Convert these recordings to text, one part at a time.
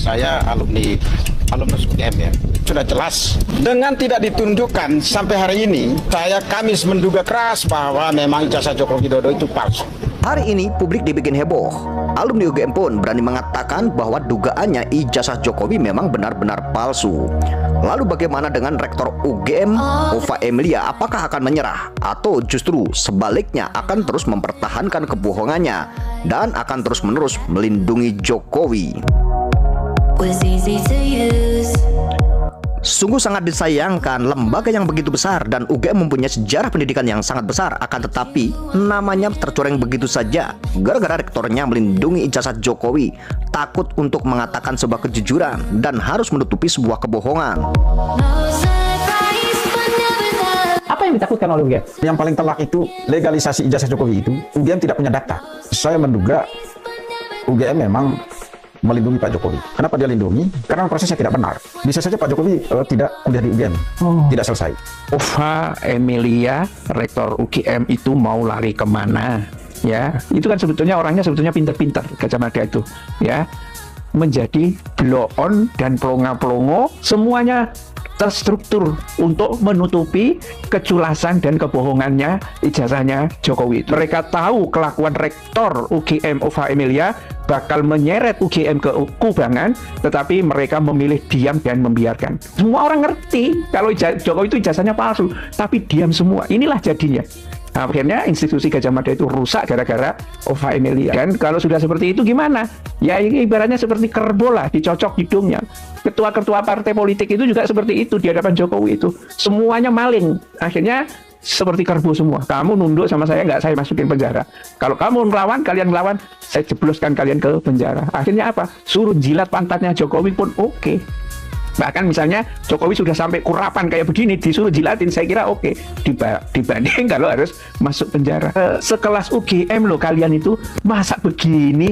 saya alumni UGM ya. Sudah jelas dengan tidak ditunjukkan sampai hari ini, kami menduga keras bahwa memang ijazah Joko Widodo itu palsu. Hari ini publik dibikin heboh. Alumni UGM pun berani mengatakan bahwa dugaannya ijazah Jokowi memang benar-benar palsu. Lalu bagaimana dengan Rektor UGM, Ova Emilia? Apakah akan menyerah? Atau justru sebaliknya akan terus mempertahankan kebohongannya dan akan terus-menerus melindungi Jokowi? Sungguh sangat disayangkan lembaga yang begitu besar dan UGM mempunyai sejarah pendidikan yang sangat besar, akan tetapi namanya tercoreng begitu saja gara-gara rektornya melindungi ijazah Jokowi, takut untuk mengatakan sebuah kejujuran dan harus menutupi sebuah kebohongan. Apa yang ditakutkan oleh UGM? Yang paling telak itu legalisasi ijazah Jokowi itu, UGM tidak punya data. Saya menduga UGM memang melindungi Pak Jokowi. Kenapa dia lindungi? Karena prosesnya tidak benar. Bisa saja Pak Jokowi tidak kuliah di UGM, tidak selesai. Ova Emilia, Rektor UGM itu mau lari kemana? Ya, itu kan sebetulnya orangnya pinter-pinter, kacamata itu, ya, menjadi blow on dan pelongo-pelongo, semuanya terstruktur untuk menutupi keculasan dan kebohongannya ijazahnya Jokowi. Mereka tahu kelakuan Rektor UGM Ova Emilia bakal menyeret UGM ke kubangan, tetapi mereka memilih diam dan membiarkan. Semua orang ngerti kalau Jokowi itu ijazahnya palsu, tapi diam semua. Inilah jadinya. Akhirnya institusi Gajah Mada itu rusak gara-gara Ova Emilia. Dan kalau sudah seperti itu gimana? Ya ini ibaratnya seperti kerbau lah, dicocok hidungnya. Ketua-ketua partai politik itu juga seperti itu di hadapan Jokowi itu. Semuanya maling. Akhirnya seperti kerbau semua. Kamu nunduk sama saya, nggak saya masukin penjara. Kalau kamu melawan, kalian melawan, saya jebloskan kalian ke penjara. Akhirnya apa? Suruh jilat pantatnya Jokowi pun oke. Bahkan misalnya Jokowi sudah sampai kurapan kayak begini, disuruh jilatin, saya kira oke. Dibanding kalau harus masuk penjara. Sekelas UGM loh kalian itu, masa begini?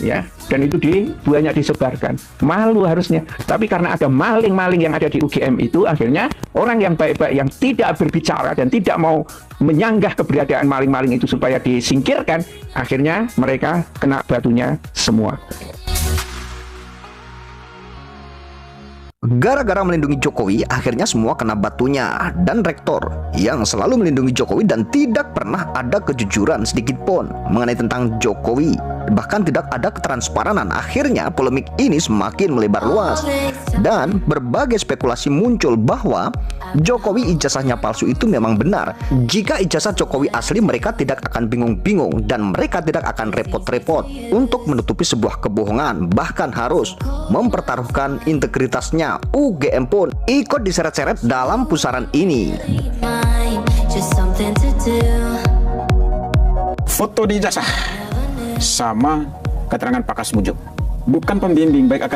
Ya, dan itu banyak disebarkan. Malu harusnya. Tapi karena ada maling-maling yang ada di UGM itu, akhirnya orang yang baik-baik yang tidak berbicara dan tidak mau menyanggah keberadaan maling-maling itu supaya disingkirkan, akhirnya mereka kena batunya semua. Gara-gara melindungi Jokowi, akhirnya semua kena batunya. Dan rektor yang selalu melindungi Jokowi dan tidak pernah ada kejujuran sedikit pun mengenai tentang Jokowi, bahkan tidak ada ketransparanan. Akhirnya polemik ini semakin melebar luas dan berbagai spekulasi muncul bahwa Jokowi ijazahnya palsu itu memang benar. Jika ijazah Jokowi asli, mereka tidak akan bingung-bingung dan mereka tidak akan repot-repot untuk menutupi sebuah kebohongan, bahkan harus mempertaruhkan integritasnya. UGM pun ikut diseret-seret dalam pusaran ini. Foto di ijazah sama keterangan Pakas Mujub, bukan pembimbing baik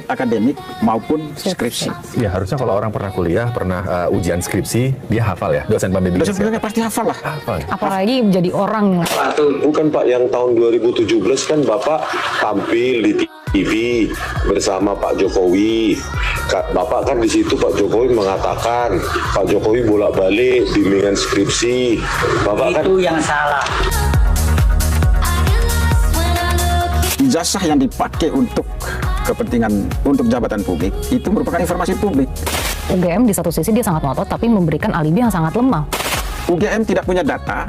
akademik maupun skripsi. Ya harusnya kalau orang pernah kuliah, pernah ujian skripsi, dia hafal ya, dosen pembimbing. Dosen pembimbingnya pasti hafal lah. Apalagi menjadi orang. Bukan Pak, yang tahun 2017 kan Bapak tampil di TV bersama Pak Jokowi. Bapak kan di situ Pak Jokowi mengatakan Pak Jokowi bolak-balik bimbingan skripsi. Bapak itu yang salah. Ijazah yang dipakai untuk kepentingan untuk jabatan publik itu merupakan informasi publik. UGM di satu sisi dia sangat ngotot tapi memberikan alibi yang sangat lemah. UGM tidak punya data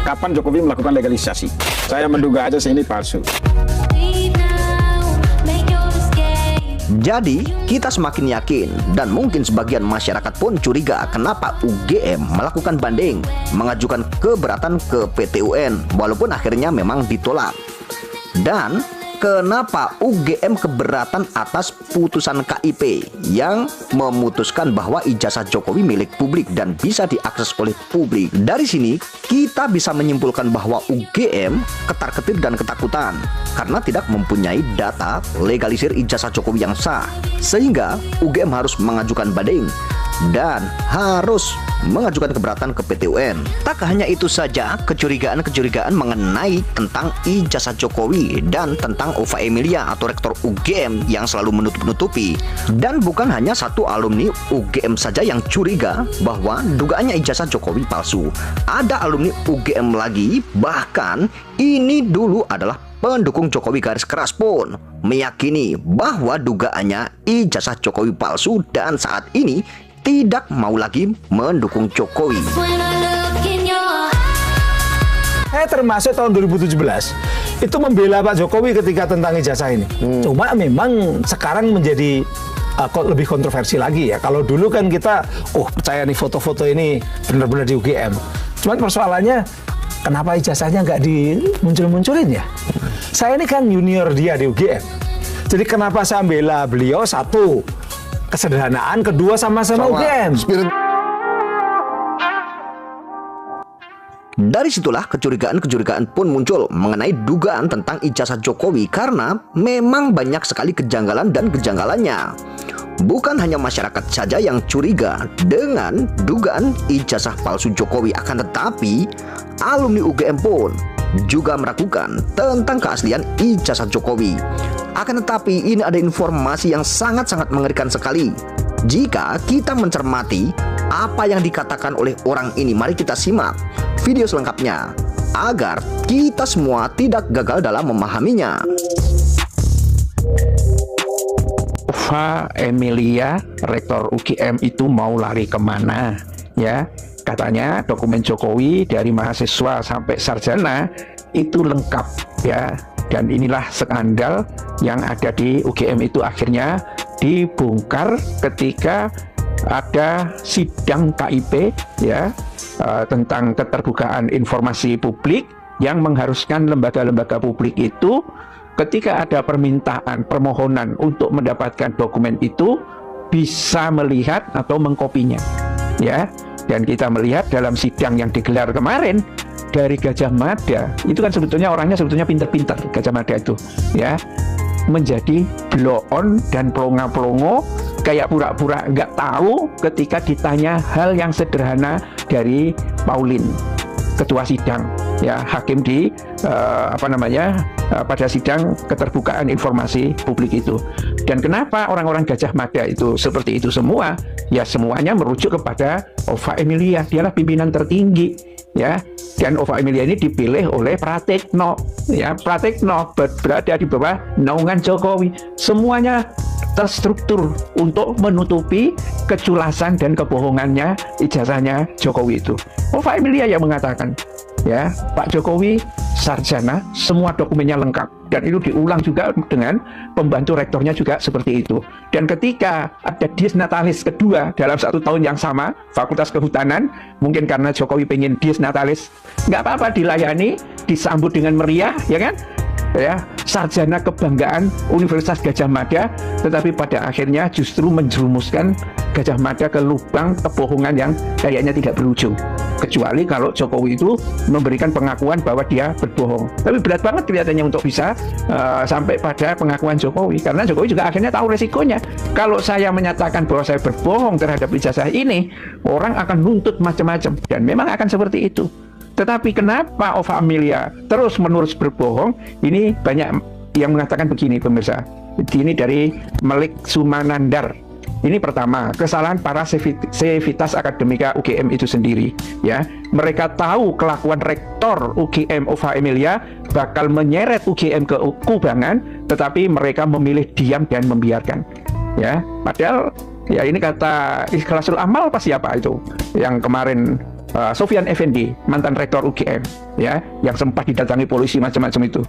kapan Jokowi melakukan legalisasi. Saya menduga aja sih ini palsu. Jadi, kita semakin yakin dan mungkin sebagian masyarakat pun curiga kenapa UGM melakukan banding, mengajukan keberatan ke PT UN, walaupun akhirnya memang ditolak. Dan kenapa UGM keberatan atas putusan KIP yang memutuskan bahwa ijazah Jokowi milik publik dan bisa diakses oleh publik. Dari sini kita bisa menyimpulkan bahwa UGM ketar-ketir dan ketakutan karena tidak mempunyai data legalisir ijazah Jokowi yang sah, sehingga UGM harus mengajukan banding dan harus mengajukan keberatan ke PT UN. Tak hanya itu saja, kecurigaan-kecurigaan mengenai tentang ijazah Jokowi dan tentang Ova Emilia atau Rektor UGM yang selalu menutup-nutupi. Dan bukan hanya satu alumni UGM saja yang curiga bahwa dugaannya ijazah Jokowi palsu. Ada alumni UGM lagi, bahkan ini dulu adalah pendukung Jokowi garis keras pun meyakini bahwa dugaannya ijazah Jokowi palsu dan saat ini tidak mau lagi mendukung Jokowi. Saya termasuk tahun 2017 itu membela Pak Jokowi ketika tentang ijazah ini. Cuma memang sekarang menjadi kok lebih kontroversi lagi ya. Kalau dulu kan kita, percaya nih foto-foto ini benar-benar di UGM. Cuman persoalannya, kenapa ijazahnya nggak dimuncul-munculin ya? Saya ini kan junior dia di UGM. Jadi kenapa saya bela beliau? Satu, kesederhanaan. Kedua, sama-sama UGM. Dari situlah kecurigaan-kecurigaan pun muncul mengenai dugaan tentang ijazah Jokowi karena memang banyak sekali kejanggalan dan kejanggalannya. Bukan hanya masyarakat saja yang curiga dengan dugaan ijazah palsu Jokowi, akan tetapi alumni UGM pun juga meragukan tentang keaslian ijazah Jokowi. Akan tetapi ini ada informasi yang sangat-sangat mengerikan sekali. Jika kita mencermati apa yang dikatakan oleh orang ini, mari kita simak video selengkapnya agar kita semua tidak gagal dalam memahaminya. Ova Emilia, rektor UGM itu mau lari kemana? Ya, katanya dokumen Jokowi dari mahasiswa sampai sarjana itu lengkap ya. Dan inilah skandal yang ada di UGM itu akhirnya dibongkar ketika ada sidang KIP ya tentang keterbukaan informasi publik yang mengharuskan lembaga-lembaga publik itu ketika ada permohonan untuk mendapatkan dokumen itu bisa melihat atau mengkopinya ya. Dan kita melihat dalam sidang yang digelar kemarin dari Gajah Mada itu kan sebetulnya orangnya pinter-pinter Gajah Mada itu ya, menjadi blow-on dan pelongo-pelongo kayak pura-pura nggak tahu ketika ditanya hal yang sederhana dari Pauline, ketua sidang ya, hakim di pada sidang keterbukaan informasi publik itu. Dan kenapa orang-orang Gajah Mada itu seperti itu semua? Ya semuanya merujuk kepada Ova Emilia, dialah pimpinan tertinggi ya. Dan Ova Emilia ini dipilih oleh Pratikno ya, Pratikno berada di bawah naungan Jokowi. Semuanya terstruktur untuk menutupi keculasan dan kebohongannya ijazahnya Jokowi itu. Ova Emilia yang mengatakan ya, Pak Jokowi sarjana, semua dokumennya lengkap. Dan itu diulang juga dengan pembantu rektornya juga seperti itu. Dan ketika ada dies natalis kedua dalam 1 tahun yang sama, Fakultas Kehutanan, mungkin karena Jokowi pengen dies natalis, nggak apa-apa dilayani, disambut dengan meriah, ya kan? Ya, sarjana kebanggaan Universitas Gajah Mada, tetapi pada akhirnya justru menjerumuskan Gajah Mada ke lubang kebohongan yang kayaknya tidak berujung. Kecuali kalau Jokowi itu memberikan pengakuan bahwa dia berbohong. Tapi berat banget kelihatannya untuk bisa sampai pada pengakuan Jokowi, karena Jokowi juga akhirnya tahu resikonya. Kalau saya menyatakan bahwa saya berbohong terhadap ijazah ini, orang akan nuntut macam-macam, dan memang akan seperti itu. Tetapi kenapa Ova Emilia terus-menerus berbohong? Ini banyak yang mengatakan begini, pemirsa. Ini dari Melik Sumanandar. Ini pertama, kesalahan para Civitas Akademika UGM itu sendiri ya. Mereka tahu kelakuan rektor UGM Ova Emilia bakal menyeret UGM ke kubangan, tetapi mereka memilih diam dan membiarkan ya. Padahal ya ini kata Ikhlasul Amal apa siapa itu yang kemarin Sofyan Effendi, mantan rektor UGM ya, yang sempat didatangi polisi macam-macam itu.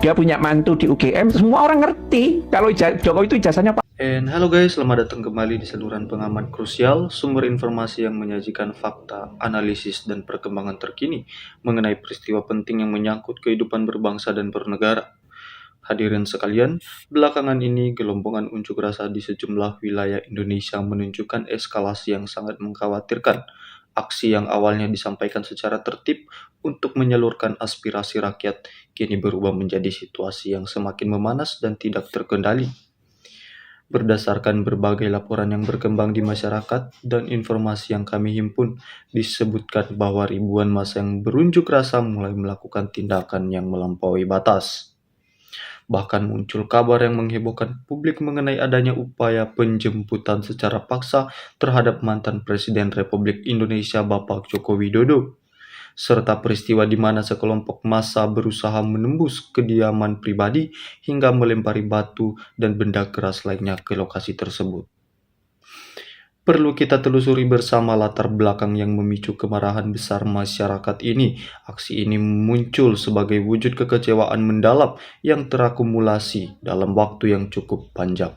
Dia punya mantu di UGM, semua orang ngerti kalau Jokowi itu ijazahnya Pak. Halo guys, selamat datang kembali di saluran pengamat krusial, sumber informasi yang menyajikan fakta, analisis, dan perkembangan terkini mengenai peristiwa penting yang menyangkut kehidupan berbangsa dan bernegara. Hadirin sekalian, belakangan ini gelombongan unjuk rasa di sejumlah wilayah Indonesia menunjukkan eskalasi yang sangat mengkhawatirkan. Aksi yang awalnya disampaikan secara tertib untuk menyalurkan aspirasi rakyat, kini berubah menjadi situasi yang semakin memanas dan tidak terkendali. Berdasarkan berbagai laporan yang berkembang di masyarakat dan informasi yang kami himpun, disebutkan bahwa ribuan massa yang berunjuk rasa mulai melakukan tindakan yang melampaui batas. Bahkan muncul kabar yang menghebohkan publik mengenai adanya upaya penjemputan secara paksa terhadap mantan Presiden Republik Indonesia Bapak Joko Widodo. serta peristiwa di mana sekelompok massa berusaha menembus kediaman pribadi hingga melempari batu dan benda keras lainnya ke lokasi tersebut. Perlu kita telusuri bersama latar belakang yang memicu kemarahan besar masyarakat ini. Aksi ini muncul sebagai wujud kekecewaan mendalam yang terakumulasi dalam waktu yang cukup panjang.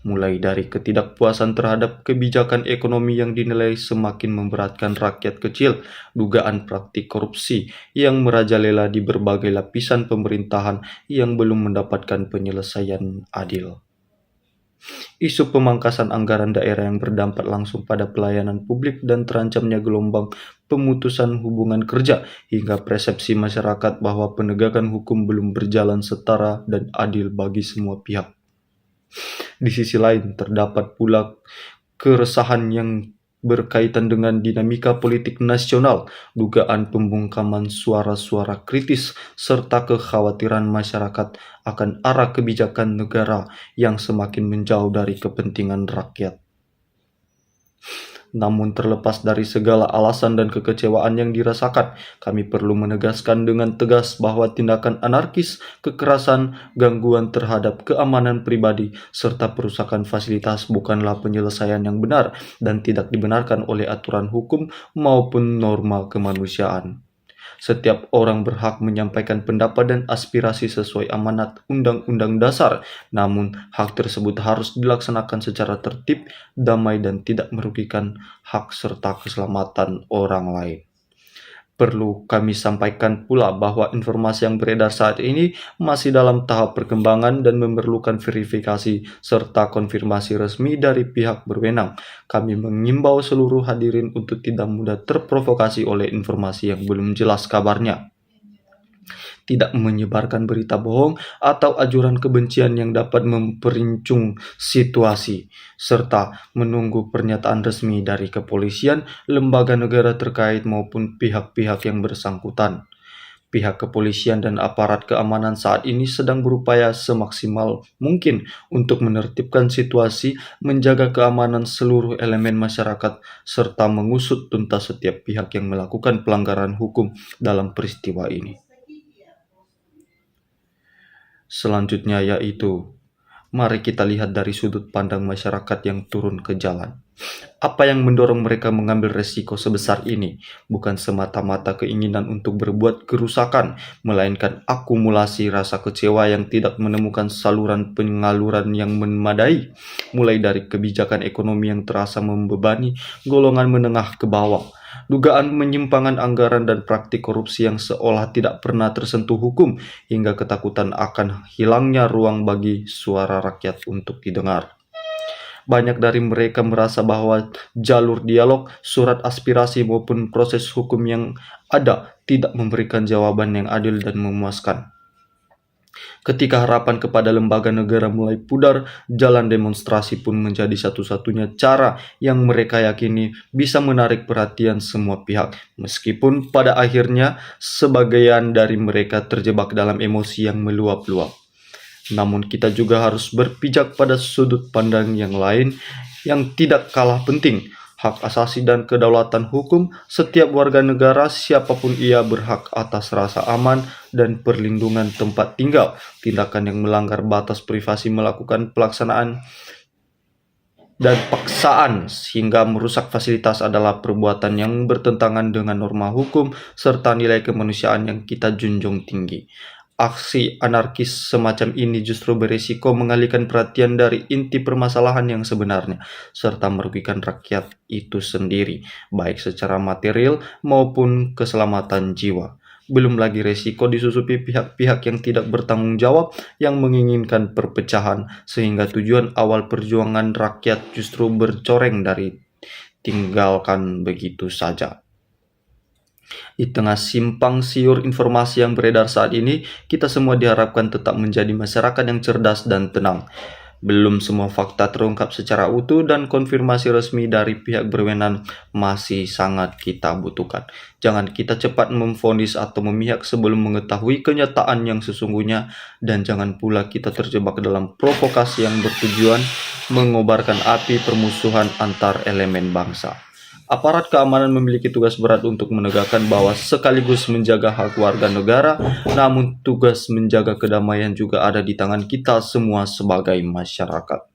Mulai dari ketidakpuasan terhadap kebijakan ekonomi yang dinilai semakin memberatkan rakyat kecil, dugaan praktik korupsi yang merajalela di berbagai lapisan pemerintahan yang belum mendapatkan penyelesaian adil. Isu pemangkasan anggaran daerah yang berdampak langsung pada pelayanan publik dan terancamnya gelombang pemutusan hubungan kerja hingga persepsi masyarakat bahwa penegakan hukum belum berjalan setara dan adil bagi semua pihak. Di sisi lain, terdapat pula keresahan yang berkaitan dengan dinamika politik nasional, dugaan pembungkaman suara-suara kritis, serta kekhawatiran masyarakat akan arah kebijakan negara yang semakin menjauh dari kepentingan rakyat. Namun terlepas dari segala alasan dan kekecewaan yang dirasakan, kami perlu menegaskan dengan tegas bahwa tindakan anarkis, kekerasan, gangguan terhadap keamanan pribadi, serta perusakan fasilitas bukanlah penyelesaian yang benar dan tidak dibenarkan oleh aturan hukum maupun norma kemanusiaan. Setiap orang berhak menyampaikan pendapat dan aspirasi sesuai amanat Undang-Undang Dasar, namun hak tersebut harus dilaksanakan secara tertib, damai, dan tidak merugikan hak serta keselamatan orang lain. Perlu kami sampaikan pula bahwa informasi yang beredar saat ini masih dalam tahap perkembangan dan memerlukan verifikasi serta konfirmasi resmi dari pihak berwenang. Kami mengimbau seluruh hadirin untuk tidak mudah terprovokasi oleh informasi yang belum jelas kabarnya, tidak menyebarkan berita bohong atau ajuran kebencian yang dapat memperincung situasi, serta menunggu pernyataan resmi dari kepolisian, lembaga negara terkait maupun pihak-pihak yang bersangkutan. Pihak kepolisian dan aparat keamanan saat ini sedang berupaya semaksimal mungkin untuk menertibkan situasi, menjaga keamanan seluruh elemen masyarakat, serta mengusut tuntas setiap pihak yang melakukan pelanggaran hukum dalam peristiwa ini. Selanjutnya yaitu, mari kita lihat dari sudut pandang masyarakat yang turun ke jalan. Apa yang mendorong mereka mengambil resiko sebesar ini? Bukan semata-mata keinginan untuk berbuat kerusakan, melainkan akumulasi rasa kecewa yang tidak menemukan saluran penyaluran yang memadai, mulai dari kebijakan ekonomi yang terasa membebani golongan menengah ke bawah, dugaan penyimpangan anggaran dan praktik korupsi yang seolah tidak pernah tersentuh hukum, hingga ketakutan akan hilangnya ruang bagi suara rakyat untuk didengar. Banyak dari mereka merasa bahwa jalur dialog, surat aspirasi maupun proses hukum yang ada tidak memberikan jawaban yang adil dan memuaskan. Ketika harapan kepada lembaga negara mulai pudar, jalan demonstrasi pun menjadi satu-satunya cara yang mereka yakini bisa menarik perhatian semua pihak, meskipun pada akhirnya sebagian dari mereka terjebak dalam emosi yang meluap-luap. Namun kita juga harus berpijak pada sudut pandang yang lain yang tidak kalah penting. Hak asasi dan kedaulatan hukum, setiap warga negara siapapun ia berhak atas rasa aman dan perlindungan tempat tinggal. Tindakan yang melanggar batas privasi, melakukan pelaksanaan dan paksaan sehingga merusak fasilitas adalah perbuatan yang bertentangan dengan norma hukum serta nilai kemanusiaan yang kita junjung tinggi. Aksi anarkis semacam ini justru berisiko mengalihkan perhatian dari inti permasalahan yang sebenarnya, serta merugikan rakyat itu sendiri, baik secara material maupun keselamatan jiwa. Belum lagi resiko disusupi pihak-pihak yang tidak bertanggung jawab, yang menginginkan perpecahan, sehingga tujuan awal perjuangan rakyat justru bercoreng dari tinggalkan begitu saja. Di tengah simpang siur informasi yang beredar saat ini, kita semua diharapkan tetap menjadi masyarakat yang cerdas dan tenang. Belum semua fakta terungkap secara utuh dan konfirmasi resmi dari pihak berwenang masih sangat kita butuhkan. Jangan kita cepat memvonis atau memihak sebelum mengetahui kenyataan yang sesungguhnya, dan jangan pula kita terjebak dalam provokasi yang bertujuan mengobarkan api permusuhan antar elemen bangsa. Aparat keamanan memiliki tugas berat untuk menegakkan bahwa sekaligus menjaga hak warga negara, namun tugas menjaga kedamaian juga ada di tangan kita semua sebagai masyarakat.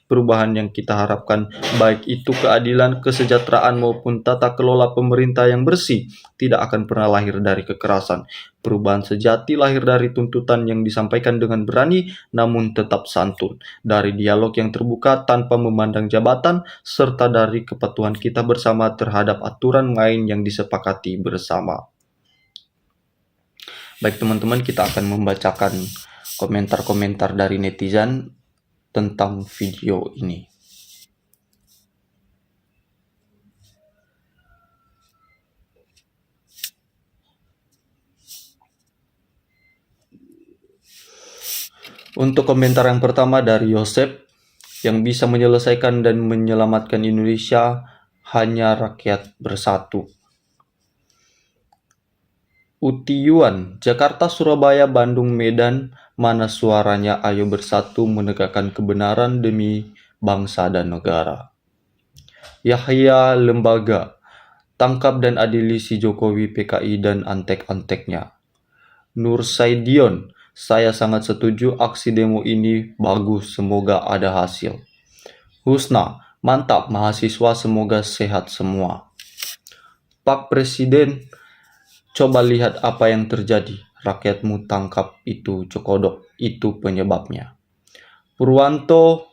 Perubahan yang kita harapkan, baik itu keadilan, kesejahteraan maupun tata kelola pemerintah yang bersih, tidak akan pernah lahir dari kekerasan. Perubahan sejati lahir dari tuntutan yang disampaikan dengan berani, namun tetap santun, dari dialog yang terbuka tanpa memandang jabatan, serta dari kepatuhan kita bersama terhadap aturan main yang disepakati bersama. Baik teman-teman, kita akan membacakan komentar-komentar dari netizen tentang video ini. Untuk komentar yang pertama dari Yosep, yang bisa menyelesaikan dan menyelamatkan Indonesia hanya rakyat bersatu. Utiuan, Jakarta, Surabaya, Bandung, Medan, mana suaranya ayo bersatu menegakkan kebenaran demi bangsa dan negara. Yahya Lembaga, tangkap dan adili si Jokowi, PKI dan antek-anteknya. Nur Saidion, saya sangat setuju aksi demo ini bagus, semoga ada hasil. Husna, mantap mahasiswa, semoga sehat semua. Pak Presiden, coba lihat apa yang terjadi. Rakyatmu tangkap itu cokodok, itu penyebabnya. Purwanto,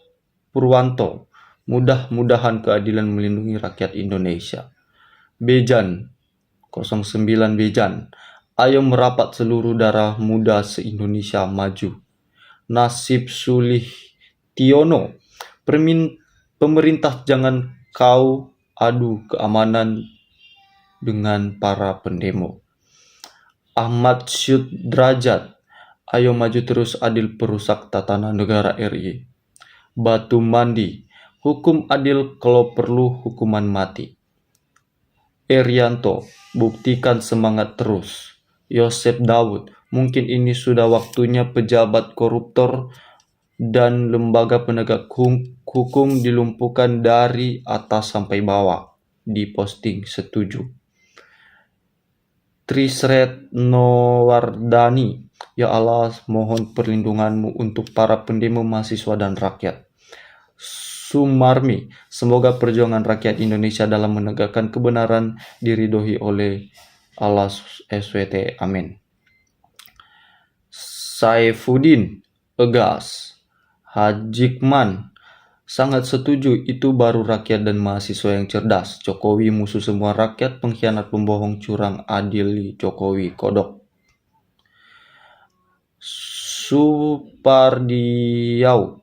mudah-mudahan keadilan melindungi rakyat Indonesia. Bejan, 09 Bejan, ayo merapat seluruh darah muda se-Indonesia maju. Nasib Sulih Tiono, pemerintah jangan kau adu keamanan dengan para pendemo. Ahmad Syudrajat, ayo maju terus adil perusak tatanan negara RI. Batu Mandi, hukum adil kalau perlu hukuman mati. Erianto, buktikan semangat terus. Yosep Daud, mungkin ini sudah waktunya pejabat koruptor dan lembaga penegak hukum dilumpuhkan dari atas sampai bawah. Diposting setuju. Trisret Nowardani, ya Allah mohon perlindunganmu untuk para pendemo, mahasiswa dan rakyat. Sumarmi, semoga perjuangan rakyat Indonesia dalam menegakkan kebenaran diridhoi oleh Allah SWT, amin. Saifuddin Egas, Hajikman, sangat setuju, itu baru rakyat dan mahasiswa yang cerdas. Jokowi musuh semua rakyat, pengkhianat, pembohong, curang, adili Jokowi, kodok. Supardiau,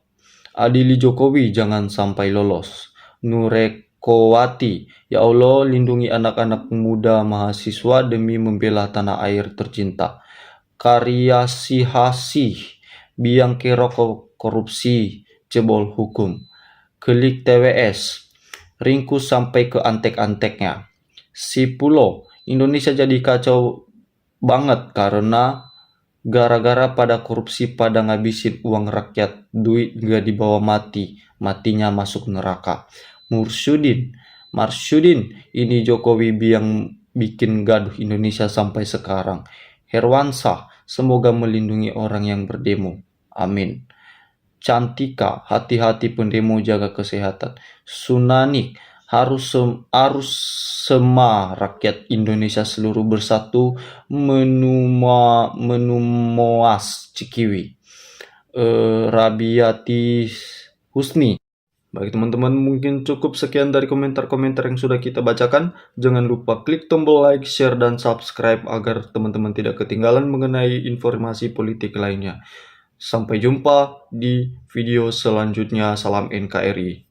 adili Jokowi, jangan sampai lolos. Nurekowati, ya Allah lindungi anak-anak muda mahasiswa demi membela tanah air tercinta. Karyasihasih, biang kerok korupsi, jebol hukum. Klik TWS, ringkus sampai ke antek-anteknya. Sipulo, Indonesia jadi kacau banget karena gara-gara pada korupsi, pada ngabisin uang rakyat, duit gak dibawa matinya masuk neraka. Marsudin, ini Jokowi yang bikin gaduh Indonesia sampai sekarang. Herwansah, semoga melindungi orang yang berdemo, amin. Cantika, hati-hati pendemo, jaga kesehatan. Sunanik, harus semua rakyat Indonesia seluruh bersatu menumoas Cikiwi. Rabiati Husni. Baik teman-teman, mungkin cukup sekian dari komentar-komentar yang sudah kita bacakan. Jangan lupa klik tombol like, share, dan subscribe agar teman-teman tidak ketinggalan mengenai informasi politik lainnya. Sampai jumpa di video selanjutnya. Salam NKRI.